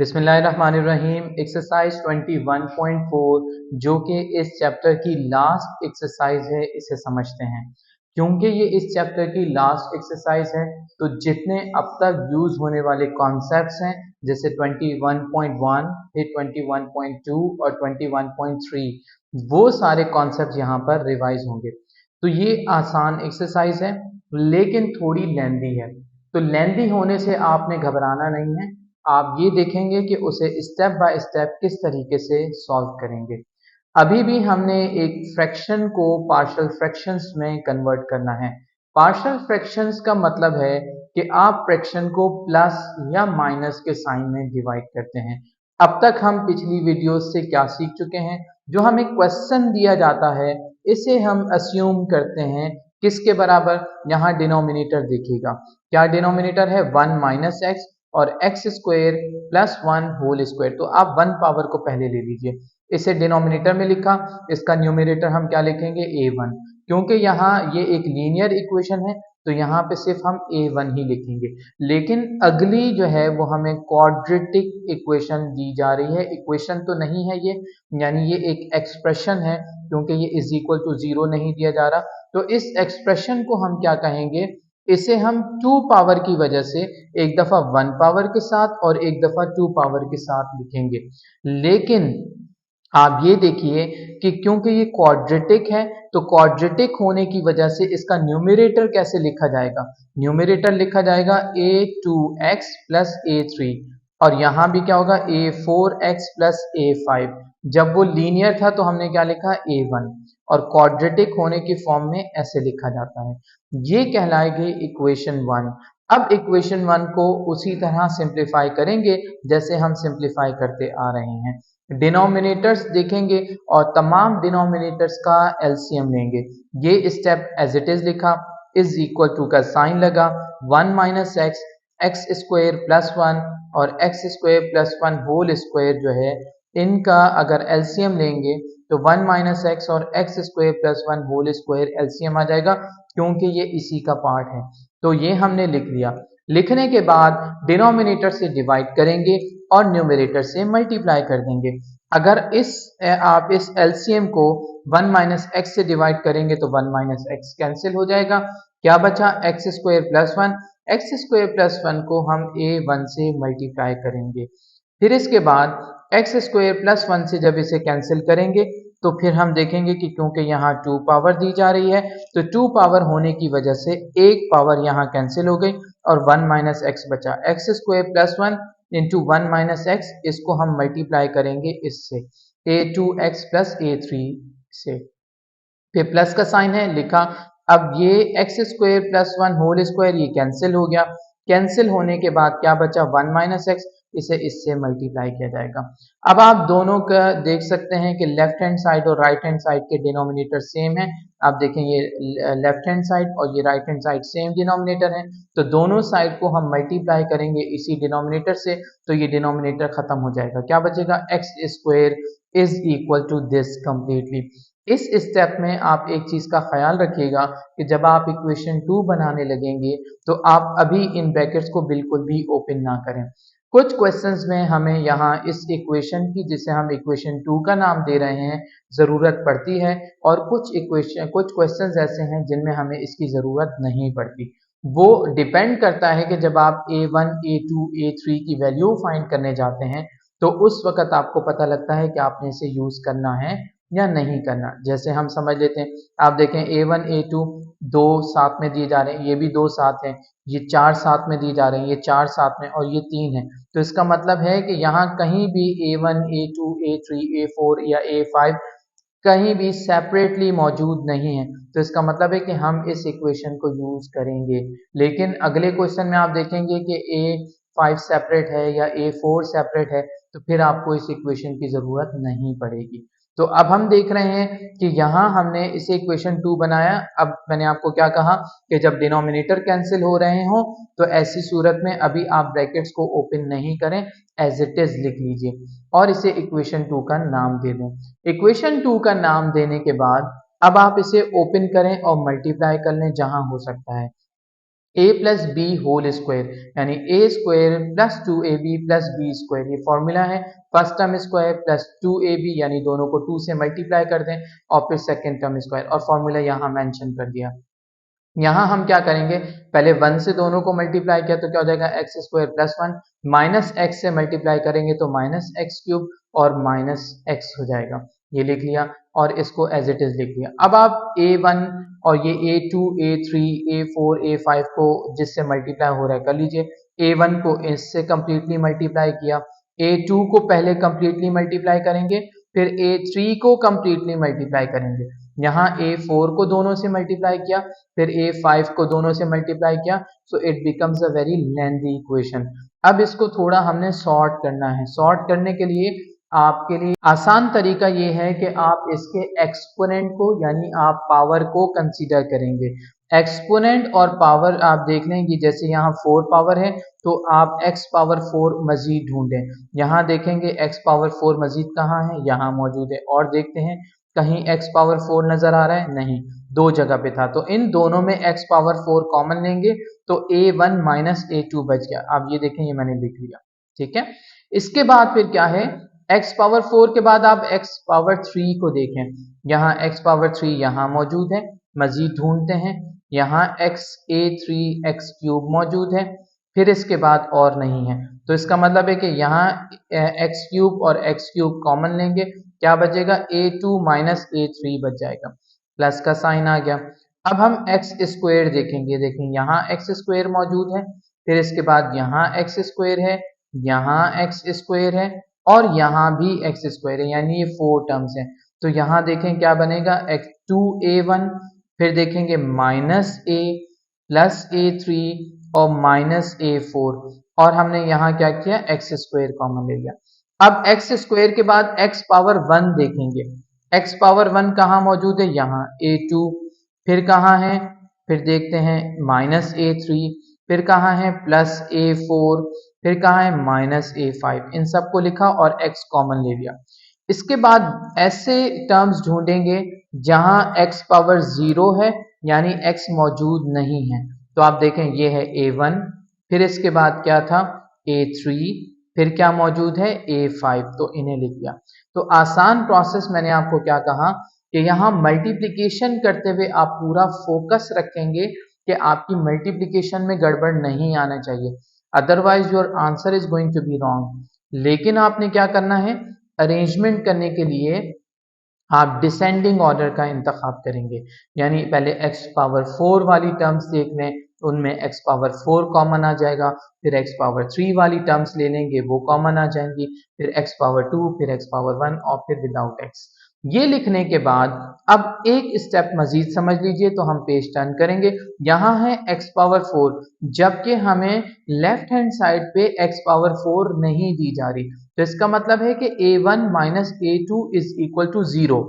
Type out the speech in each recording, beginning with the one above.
बिस्मिल्लाहिर्रहमानिर्रहीम। एक्सरसाइज 21.4 जो कि इस चैप्टर की लास्ट एक्सरसाइज है, इसे समझते हैं। क्योंकि ये इस चैप्टर की लास्ट एक्सरसाइज है तो जितने अब तक यूज होने वाले कॉन्सेप्ट्स हैं जैसे 21.1 फिर 21.2 और 21.3 वो सारे कॉन्सेप्ट यहाँ पर रिवाइज होंगे। तो ये आसान एक्सरसाइज है लेकिन थोड़ी लेंदी है। तो लेंदी होने से आपने घबराना नहीं है, आप ये देखेंगे कि उसे स्टेप बाय स्टेप किस तरीके से सॉल्व करेंगे। अभी भी हमने एक फ्रैक्शन को पार्शियल फ्रैक्शंस में कन्वर्ट करना है। पार्शियल फ्रैक्शंस का मतलब है कि आप फ्रैक्शन को प्लस या माइनस के साइन में डिवाइड करते हैं। अब तक हम पिछली वीडियोस से क्या सीख चुके हैं, जो हमें क्वेश्चन दिया जाता है इसे हम अस्यूम करते हैं किसके बराबर। यहाँ डिनोमिनेटर देखिएगा, क्या डिनोमिनेटर है 1 माइनस एक्स और x square plus 1 whole square. तो आप 1 पावर को पहले ले लीजिए, इसे डिनोमिनेटर में लिखा, इसका न्यूमरेटर हम क्या लिखेंगे a1। क्योंकि यहाँ ये एक लीनियर इक्वेशन है तो यहाँ पे सिर्फ हम a1 ही लिखेंगे। लेकिन अगली जो है वो हमें क्वाड्रेटिक इक्वेशन दी जा रही है, इक्वेशन तो नहीं है ये, यानी ये एक एक्सप्रेशन है क्योंकि ये इज इक्वल टू 0 नहीं दिया जा रहा। तो इस एक्सप्रेशन को हम क्या कहेंगे, इसे हम 2 पावर की वजह से एक दफा 1 पावर के साथ और एक दफा 2 पावर के साथ लिखेंगे। लेकिन आप ये देखिए कि क्योंकि ये क्वाड्रेटिक है तो क्वाड्रेटिक होने की वजह से इसका न्यूमरेटर कैसे लिखा जाएगा, न्यूमरेटर लिखा जाएगा a2x प्लस a3 और यहाँ भी क्या होगा a4x प्लस a5। जब वो लीनियर था तो हमने क्या लिखा a1 और क्वाड्रेटिक होने की फॉर्म में ऐसे लिखा जाता है। ये कहलाएगी इक्वेशन 1। अब इक्वेशन 1 को उसी तरह सिंप्लीफाई करेंगे जैसे हम सिंप्लीफाई करते आ रहे हैं। डिनोमिनेटर्स देखेंगे और तमाम डिनोमिनेटर्स का एलसीएम लेंगे। ये स्टेप एज इट इज लिखा, इज इक्वल टू का साइन लगा, 1 minus x x square plus 1 और x square plus 1 whole square जो है इनका अगर एलसीएम लेंगे तो 1 माइनस एक्स और x square plus 1 whole square LCM आ जाएगा क्योंकि ये इसी का पार्ट है। तो ये हमने लिख लिया। लिखने के बाद डिनोमिनेटर से डिवाइड करेंगे और न्यूमरेटर से मल्टीप्लाई कर देंगे। अगर आप इस एलसीएम को 1 माइनस एक्स से डिवाइड करेंगे तो 1 माइनस एक्स कैंसिल हो जाएगा, क्या बचा x square plus 1। X square plus 1 को हम a1 से मल्टीप्लाई करेंगे। फिर इसके बाद एक्स स्क्वायर प्लस 1 से जब इसे कैंसिल करेंगे तो फिर हम देखेंगे कि क्योंकि यहाँ 2 पावर दी जा रही है तो 2 पावर होने की वजह से एक पावर यहाँ कैंसिल हो गई और 1 माइनस एक्स बचा। X square plus 1 into 1 minus x, इसको हम मल्टीप्लाई करेंगे इससे a2x प्लस a3 से, फिर प्लस का साइन है लिखा। अब ये x square plus 1 whole square ये कैंसिल हो गया, कैंसिल होने के बाद क्या बचा 1 माइनस एक्स, इसे इससे मल्टीप्लाई किया जाएगा। अब आप दोनों का देख सकते हैं कि लेफ्ट हैंड साइड और राइट हैंड साइड के डिनोमिनेटर सेम है। आप देखें ये लेफ्ट हैंड साइड और ये right hand side same denominator है, तो दोनों साइड को हम मल्टीप्लाई करेंगे इसी डिनोमिनेटर से तो ये डिनोमिनेटर खत्म हो जाएगा। क्या बचेगा x square is equal to this completely. इस स्टेप में आप एक चीज का ख्याल रखिएगा कि जब आप इक्वेशन 2 बनाने लगेंगे तो आप अभी इन ब्रैकेट्स को बिल्कुल भी ओपन ना करें। कुछ क्वेश्चंस में हमें यहाँ इस इक्वेशन की, जिसे हम इक्वेशन 2 का नाम दे रहे हैं, ज़रूरत पड़ती है और कुछ क्वेश्चंस ऐसे हैं जिनमें हमें इसकी ज़रूरत नहीं पड़ती। वो डिपेंड करता है कि जब आप a1 a2 a3 की वैल्यू फाइंड करने जाते हैं तो उस वक्त आपको पता लगता है कि आपने इसे यूज़ करना है या नहीं करना। जैसे हम समझ लेते हैं, आप देखें a1 a2 दो साथ में दिए जा रहे हैं, ये भी दो साथ हैं, ये 4 साथ में दिए जा रहे हैं, ये 4 साथ में और ये 3 है। तो इसका मतलब है कि यहाँ कहीं भी a1 a2 a3 a4 या a5 कहीं भी सेपरेटली मौजूद नहीं है, तो इसका मतलब है कि हम इस इक्वेशन को यूज करेंगे। लेकिन अगले क्वेश्चन में आप देखेंगे कि a5 सेपरेट है या a4 सेपरेट है तो फिर आपको इस इक्वेशन की जरूरत नहीं पड़ेगी। तो अब हम देख रहे हैं कि यहाँ हमने इसे इक्वेशन 2 बनाया। अब मैंने आपको क्या कहा कि जब डिनोमिनेटर कैंसिल हो रहे हो तो ऐसी सूरत में अभी आप ब्रैकेट्स को ओपन नहीं करें, एज इट इज लिख लीजिए और इसे इक्वेशन 2 का नाम दे दें। इक्वेशन 2 का नाम देने के बाद अब आप इसे ओपन करें और मल्टीप्लाई कर लें जहां हो सकता है। a plus b whole square, यानी a square plus 2ab plus b square, ये फॉर्मूला है। First term square plus 2ab, यानी दोनों को 2 से मल्टीप्लाई कर दें, और फिर सेकेंड टर्म स्क्वायर, और फॉर्मूला यहाँ मेंशन कर दिया। यहाँ हम क्या करेंगे, पहले 1 से दोनों को मल्टीप्लाई किया तो क्या हो जाएगा, x square plus 1, minus x से मल्टीप्लाई करेंगे तो माइनस एक्स क्यूब और माइनस एक्स हो जाएगा, ये लिख लिया और इसको एज इट इज लिख लिया। अब आप a1 और ये a2, a3, a4, a5 को जिससे मल्टीप्लाई हो रहा है कर लीजिए। a1 को इससे कंप्लीटली मल्टीप्लाई किया, a2 को पहले कंप्लीटली मल्टीप्लाई करेंगे, फिर a3 को कंप्लीटली मल्टीप्लाई करेंगे, यहाँ a4 को दोनों से मल्टीप्लाई किया, फिर a5 को दोनों से मल्टीप्लाई किया, so it becomes a very lengthy equation. अब इसको थोड़ा हमने सॉर्ट करना है। सॉर्ट करने के लिए आपके लिए आसान तरीका ये है कि आप इसके एक्सपोनेंट को, यानी आप पावर को कंसीडर करेंगे। एक्सपोनेंट और पावर आप देख लें कि जैसे यहाँ 4 पावर है तो आप x पावर 4 मजीद ढूंढें। यहाँ देखेंगे x पावर 4 मजीद कहाँ है, यहाँ मौजूद है, और देखते हैं कहीं x पावर 4 नजर आ रहा है, नहीं, दो जगह पे था, तो इन दोनों में x पावर 4 कॉमन लेंगे तो a1 माइनस a2 बच गया। आप ये देखें, ये मैंने लिख लिया, ठीक है। इसके बाद फिर क्या है, x पावर 4 के बाद आप x पावर 3 को देखें, यहाँ x पावर 3 यहाँ मौजूद है, मजीद ढूंढते हैं, यहाँ x a3 x क्यूब मौजूद है, फिर इसके बाद और नहीं है, तो इसका मतलब है कि यहाँ x क्यूब और x क्यूब कॉमन लेंगे, क्या बचेगा, a2 माइनस a3 बच जाएगा, प्लस का साइन आ गया। अब हम x स्क्वायर देखेंगे, देखें यहाँ x स्क्वायर मौजूद है, फिर इसके बाद यहाँ x स्क्वायर है, यहाँ x स्क्वायर है, और यहाँ भी x स्क्वायर है, यानी ये 4 टर्म्स हैं। तो यहाँ देखें क्या बनेगा, x2a1, फिर देखेंगे माइनस a प्लस a3 और माइनस a4, और हमने यहाँ क्या किया, x स्क्वायर कॉमन ले लिया। अब x स्क्वायर के बाद x पावर 1 देखेंगे, x पावर 1 कहाँ मौजूद है, यहाँ a2, फिर कहाँ है, फिर देखते हैं माइनस a3, फिर कहाँ है प्लस a4, फिर कहाँ है माइनस a5, इन सबको लिखा और x कॉमन ले लिया। इसके बाद ऐसे टर्म्स ढूंढेंगे जहां x पावर 0 है, यानी x मौजूद नहीं है, तो आप देखें ये है a1, फिर इसके बाद क्या था a3, फिर क्या मौजूद है a5, तो इन्हें लिख दिया। तो आसान प्रोसेस मैंने आपको क्या कहा कि यहाँ मल्टीप्लिकेशन करते हुए आप पूरा फोकस रखेंगे कि आपकी मल्टीप्लिकेशन में गड़बड़ नहीं आना चाहिए, otherwise your answer is going to be wrong. लेकिन आपने क्या करना है, अरेंजमेंट करने के लिए आप डिसेंडिंग ऑर्डर का इंतखाब करेंगे, यानी पहले x पावर 4 वाली टर्म्स देख लें, उनमें x पावर 4 कॉमन आ जाएगा, फिर x पावर 3 वाली टर्म्स ले लेंगे, वो कॉमन आ जाएंगी, फिर x पावर 2, फिर x पावर 1 और फिर विदाउट x। ये लिखने के बाद अब एक स्टेप मजीद समझ लीजिए, तो हम पेज टर्न करेंगे, यहाँ है x पावर 4, जबकि हमें लेफ्ट हैंड साइड पे x पावर 4 नहीं दी जा रही, तो इसका मतलब है कि a1 minus a2 is equal to 0,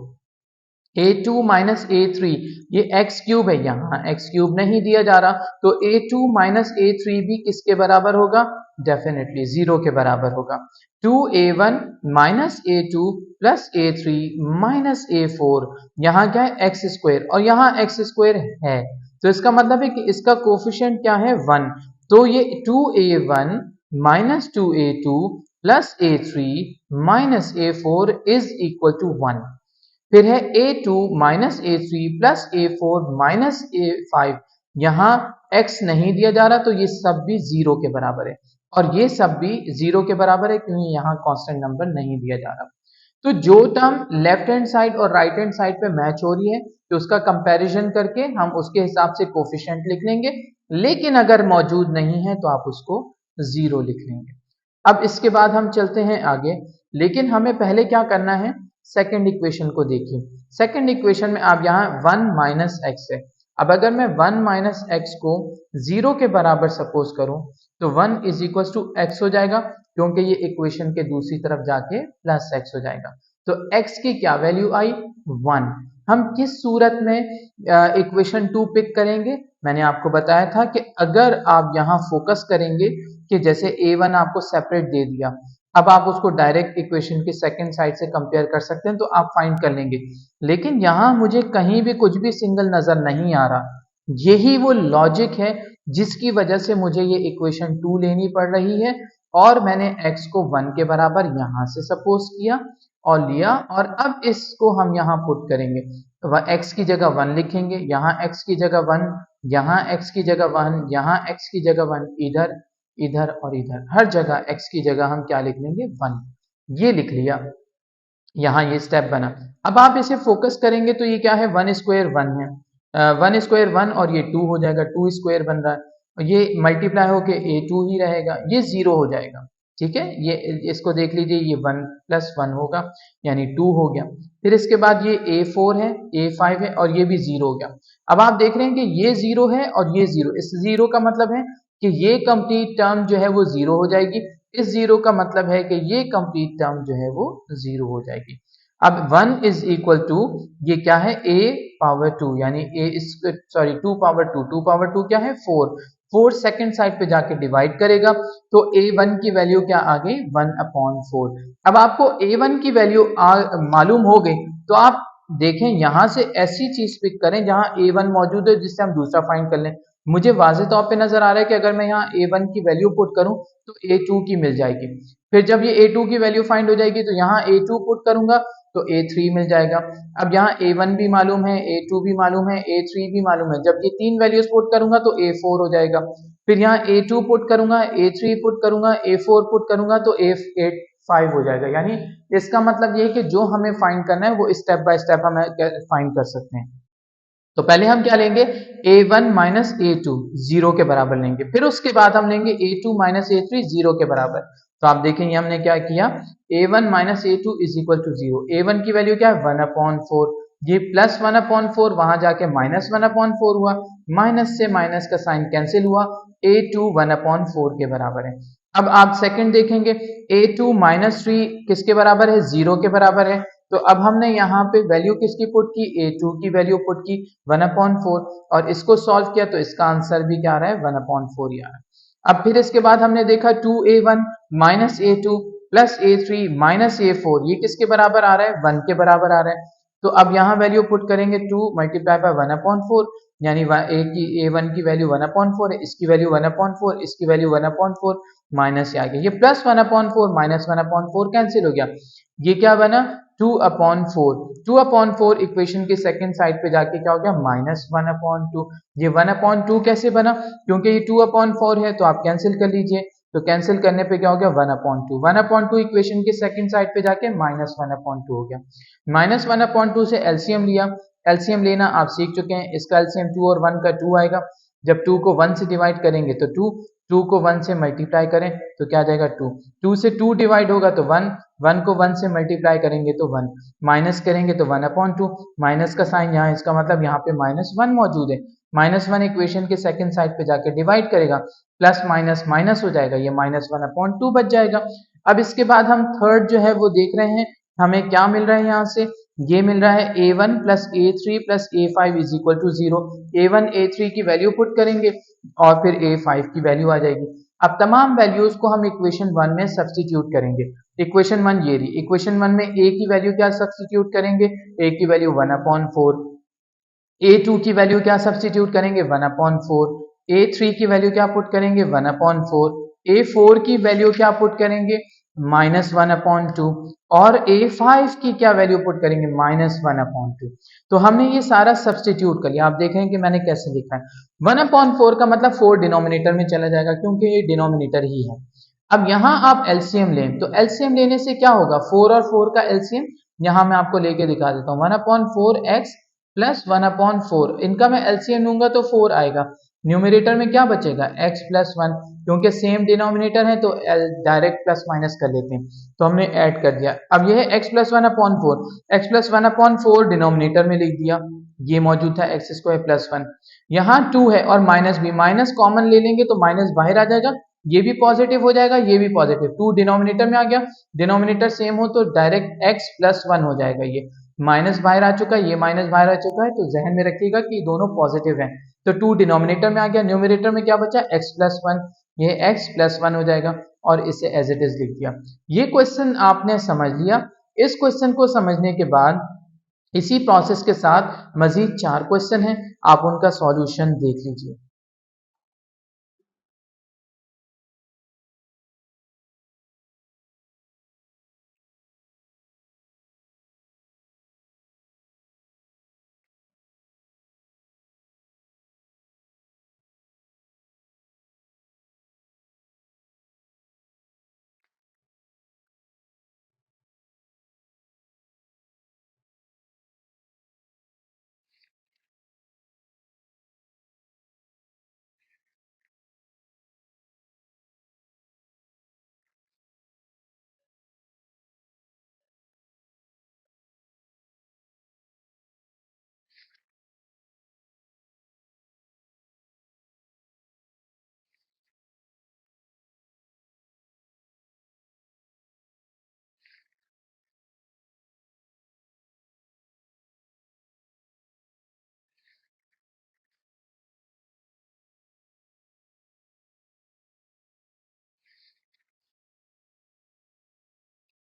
a2 minus a3, ये x क्यूब है, यहाँ x क्यूब नहीं दिया जा रहा, तो a2 माइनस a3 भी किसके बराबर होगा, डेफिनेटली 0 के बराबर होगा। 2a1 minus a2 plus a3 minus a4, यहाँ क्या है x स्क्वायर, और यहाँ x स्क्वायर है, तो इसका मतलब है कि इसका कोफिशिएंट क्या है 1, तो ये 2a1 minus 2a2 plus a3 minus a4 is equal to 1। फिर है a2 minus a3 plus a4 minus a5, यहाँ x नहीं दिया जा रहा, तो ये सब भी 0 के बराबर है, और ये सब भी 0 के बराबर है क्योंकि यहाँ कांस्टेंट नंबर नहीं दिया जा रहा। तो जो टर्म लेफ्ट हैंड साइड और राइट हैंड साइड पे मैच हो रही है, तो उसका कंपैरिजन करके हम उसके हिसाब से कोफिशिएंट लिख लेंगे, लेकिन अगर मौजूद नहीं है तो आप उसको 0 लिख लेंगे। अब इसके बाद हम चलते हैं आगे, लेकिन हमें पहले क्या करना है, सेकंड इक्वेशन को देखिए। सेकंड इक्वेशन में आप यहाँ 1 माइनस एक्स है, अब अगर मैं 1 माइनस एक्स को 0 के बराबर सपोज करूं तो 1 इज इक्वल टू एक्स हो जाएगा, क्योंकि ये इक्वेशन के दूसरी तरफ जाके प्लस एक्स हो जाएगा, तो x की क्या वैल्यू आई 1। हम किस सूरत में इक्वेशन 2 पिक करेंगे, मैंने आपको बताया था कि अगर आप यहाँ फोकस करेंगे कि जैसे a1 आपको सेपरेट दे दिया, अब आप उसको डायरेक्ट इक्वेशन की सेकंड साइड से कंपेयर कर सकते हैं, तो आप फाइंड कर लेंगे, लेकिन यहाँ मुझे कहीं भी कुछ भी सिंगल नजर नहीं आ रहा। यही वो लॉजिक है जिसकी वजह से मुझे ये इक्वेशन 2 लेनी पड़ रही है और मैंने x को 1 के बराबर यहां से सपोज किया और लिया और अब इसको हम यहाँ पुट करेंगे। x की जगह 1 लिखेंगे, यहाँ x की जगह 1, यहाँ x की जगह 1, यहाँ x की जगह 1, इधर इधर और इधर हर जगह x की जगह हम क्या लिख लेंगे 1। ये लिख लिया, यहाँ ये स्टेप बना। अब आप इसे फोकस करेंगे तो ये क्या है 1 स्क्वायर 1 है, 1 स्क्वायर 1 और ये 2 हो जाएगा, 2 स्क्वायर बन रहा है, ये मल्टीप्लाई होके a2 ही रहेगा, ये 0 हो जाएगा। ठीक है, ये इसको देख लीजिए, ये 1 + 1 होगा यानी 2 हो गया। फिर इसके बाद ये a4 है, a5 है और ये भी 0 हो गया। अब आप देख रहे हैं कि ये 0 है और ये 0, इस 0 का मतलब है कि ये कंप्लीट टर्म जो है वो 0 हो जाएगी, इस 0 का मतलब है कि ये कंप्लीट टर्म जो है वो 0 हो जाएगी। अब 1 इज इक्वल टू ये क्या है a पावर 2 यानी सॉरी 2 पावर 2, 2 पावर 2 क्या है 4, 4 सेकंड साइड पे जाके डिवाइड करेगा तो a1 की वैल्यू क्या आ गई 1/4। अब आपको a1 की वैल्यू मालूम हो गई तो आप देखें यहां से ऐसी चीज पिक करें जहां a1 मौजूद है जिससे हम दूसरा फाइंड कर लें। मुझे वाज़ेह तौर पे नजर आ रहा है कि अगर मैं यहाँ a1 की वैल्यू पुट करूं तो a2 की मिल जाएगी, फिर जब ये a2 की वैल्यू फाइंड हो जाएगी तो यहाँ a2 पुट करूंगा तो a3 मिल जाएगा। अब यहाँ a1 भी मालूम है, a2 भी मालूम है, a3 भी मालूम है, जब ये तीन वैल्यूज पुट करूंगा तो a4 हो जाएगा। फिर यहाँ a2 पुट करूंगा, a3 पुट करूंगा, a4 पुट करूंगा तो a5 हो जाएगा। यानी इसका मतलब ये है कि जो हमें फाइंड करना है वो स्टेप बाय स्टेप हम फाइंड कर सकते हैं। तो पहले हम क्या लेंगे a1 माइनस a2 0 के बराबर लेंगे, फिर उसके बाद हम लेंगे a2 माइनस a3 0 के बराबर। तो आप देखेंगे हमने क्या किया a1 minus a2 is equal to 0, a1 की वैल्यू क्या है 1/4, ये प्लस 1/4 वहां जाके माइनस 1/4 हुआ, माइनस से माइनस का साइन कैंसिल हुआ, a2 1/4 के बराबर है। अब आप सेकंड देखेंगे a2 माइनस 3 किसके बराबर है 0 के बराबर है। तो अब हमने यहाँ पे वैल्यू किसकी पुट की a2 की वैल्यू पुट की 1/4 और इसको सॉल्व किया तो इसका आंसर भी क्या आ रहा है 1/4 ही आ रहा है। अब फिर इसके बाद हमने देखा 2a1 minus a2 plus a3 minus a4 ये किसके बराबर आ रहा है 1 के बराबर आ रहा है। तो अब यहाँ वैल्यू पुट करेंगे 2 मल्टीप्लाई बाय 1/4 यानी a1 की वैल्यू 1/4 है, इसकी वैल्यू 1/4, इसकी वैल्यू 1/4 माइनस आ गया, ये प्लस 1/4 माइनस 1/4 कैंसिल हो गया, ये क्या बना 2/4, 2/4 इक्वेशन के सेकंड साइड पे जाके क्या हो गया -1/2। ये 1/2 कैसे बना, क्योंकि ये 2/4 है तो आप कैंसिल कर लीजिए, तो कैंसिल करने पे क्या हो गया 1/2, 1/2 इक्वेशन के सेकंड साइड पे जाके -1/2 हो गया। -1/2 से एलसीएम लिया, एलसीएम लेना आप सीख चुके हैं, इसका एलसीएम 2 और 1 का 2 आएगा, जब 2 को 1 से डिवाइड करेंगे तो 2, 2 को 1 से मल्टीप्लाई करें तो क्या जाएगा 2, 2 से 2 डिवाइड होगा तो 1, 1 को 1 से मल्टीप्लाई करेंगे तो 1, माइनस करेंगे तो 1/2, माइनस का साइन यहाँ, इसका मतलब यहाँ पे -1 मौजूद है, -1 इक्वेशन के सेकंड साइड पे जाके डिवाइड करेगा, प्लस माइनस माइनस हो जाएगा, ये -1/2 बच जाएगा। अब इसके बाद हम थर्ड जो है वो देख रहे हैं, हमें क्या मिल रहा है यहाँ से, ये मिल रहा है a1 plus a3 plus a5 is equal to 0, a1 a3 की वैल्यू पुट करेंगे और फिर a5 की वैल्यू आ जाएगी। अब तमाम वैल्यूज को हम इक्वेशन 1 में सब्स्टिट्यूट करेंगे। इक्वेशन 1 ये रही, इक्वेशन 1 में a की वैल्यू क्या सब्स्टिट्यूट करेंगे, a की वैल्यू 1/4, a2 की वैल्यू क्या सब्स्टिट्यूट करेंगे 1/4, a3 की वैल्यू क्या पुट करेंगे 1/4, a4 की वैल्यू क्या पुट करेंगे -1/2 और a5 की क्या वैल्यू पुट करेंगे -1/2। तो हमने ये सारा सब्स्टिट्यूट कर लिया, आप देख रहे हैं कि मैंने कैसे लिखा है, 1/4 का मतलब 4 डिनोमिनेटर में चला जाएगा क्योंकि ये डिनोमिनेटर ही है। अब यहाँ आप एलसीएम लें तो एलसीएम लेने से क्या होगा 4 और 4 का एलसीएम यहाँ मैं आपको लेके दिखा देता हूँ, 1/4x प्लस 1/4, इनका मैं एलसीएम लूंगा तो 4 आएगा, न्यूमरेटर में क्या बचेगा x प्लस 1, क्योंकि सेम डिनोमिनेटर है तो डायरेक्ट प्लस माइनस कर लेते हैं, तो हमने ऐड कर दिया। अब यह है x plus 1/4, x plus 1/4 denominator में लिख दिया, ये मौजूद था x स्क्वायर प्लस 1, यहाँ 2 है और माइनस भी, माइनस कॉमन ले लेंगे तो माइनस बाहर आ जाएगा, ये भी पॉजिटिव हो जाएगा, ये भी पॉजिटिव, 2 डिनोमिनेटर में आ गया, डिनोमिनेटर सेम हो तो डायरेक्ट x प्लस 1 हो जाएगा, ये माइनस बाहर आ चुका है, ये माइनस बाहर आ चुका है, तो जहन में रखिएगा कि दोनों पॉजिटिव हैं, तो 2 डिनोमिनेटर में आ गया, न्यूमरेटर में क्या बचा x प्लस 1, ये x प्लस 1 हो जाएगा और इसे एज इट इज लिख दिया। ये क्वेश्चन आपने समझ लिया। इस क्वेश्चन को समझने के बाद इसी प्रोसेस के साथ मजीद 4 क्वेश्चन हैं, आप उनका सॉल्यूशन देख लीजिए।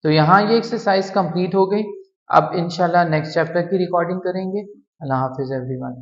तो यहाँ ये एक्सरसाइज कंप्लीट हो गई। अब इंशाल्लाह नेक्स्ट चैप्टर की रिकॉर्डिंग करेंगे। अल्लाह हाफिज़ एवरीवन।